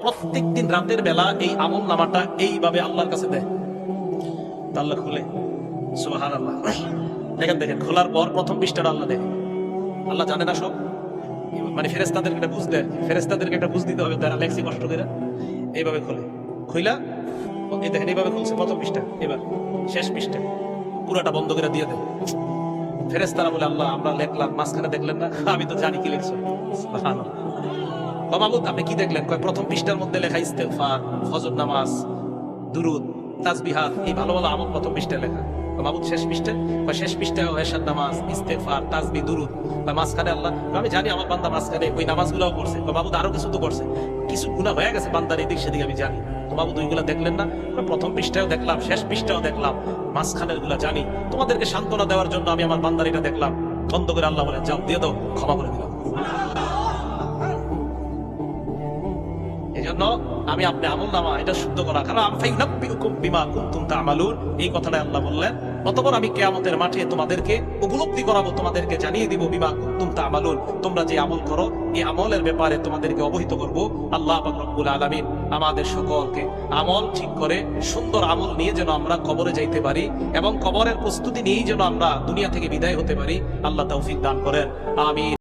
প্রত্যেকদিন রাতের বেলা এই আমল নামাটা এইভাবে আল্লাহর কাছে দেয়, আল্লাহ খুলে। সুবহানাল্লাহ। দেখেন দেখেন, খোলার পর প্রথম পৃষ্ঠাটা আল্লাহ দেয়। আল্লাহ জানে না সব, মানে ফেরেশতাদেরকে এটা বুঝ দেয়, ফেরেশতাদেরকে এটা বুঝ দিতে হবে, তারা লেখছি কষ্ট করে। এইভাবে খোলে, খুইলা এই দেখেন এইভাবে খুলছে প্রথম পৃষ্ঠা, এবার শেষ পৃষ্ঠা পুরাটা বন্ধ করে দিয়ে দেয়। ফেরেশতারা বলে, আল্লাহ আমরা লেখলাম, মাঝখানে দেখলেন না? আমি তো জানি কি লিখছো। সুবহানাল্লাহ। মাহমুদ আপনি কি দেখলেন? কয় প্রথম পৃষ্ঠার মধ্যে লেখা ইস্তেগফার, ফজর নামাজ, দুরুদ, তাসবিহাত, এই ভালো ভালো আমল প্রথম পৃষ্ঠায় লেখা। মাহমুদ শেষ পৃষ্ঠা? কয় শেষ পৃষ্ঠায় এশার নামাজ, ইস্তেগফার, তাসবিহ, দুরুদ। কয় মাঝখানে আল্লাহ? আমি জানি আমার বান্দা মাঝখানে ওই নামাজগুলোও করছে। কয় মাহমুদ আরো কিছু তো করছে, কিছু গুনাহ হয়ে গেছে বান্দার এদিক সেদিক আমি জানি। তো মাহমুদ ওইগুলা দেখলেন না? প্রথম পৃষ্ঠায়ও দেখলাম, শেষ পৃষ্ঠাও দেখলাম, মাঝখানের গুলা জানি। তোমাদেরকে সান্ত্বনা দেওয়ার জন্য আমি আমার বান্দার এটা দেখলাম। বন্ধ করে আল্লাহ বলেন, যাও দিয়ে দাও, ক্ষমা করে দিলাম। এই জন্য আমি আপনি আমল নামা এটা শুদ্ধ করা, কারণ এই কথাটা আল্লাহ বললেন। অতঃপর আমি কিয়ামতের মাঠে তোমাদেরকে উপলব্ধি করাবো, তোমাদেরকে জানিয়ে দিব বিমা কুনতুম তা'মালুন, তোমরা যে আমল করো এই আমলের ব্যাপারে তোমাদেরকে অবহিত করব। আল্লাহ পাক রব্বুল আলামিন আমাদের সকলকে আমল ঠিক করে সুন্দর আমল নিয়ে যেন আমরা কবরে যাইতে পারি এবং কবরের প্রস্তুতি নিয়েই যেন আমরা দুনিয়া থেকে বিদায় হতে পারি। আল্লাহ তৌফিক দান করেন, আমিন।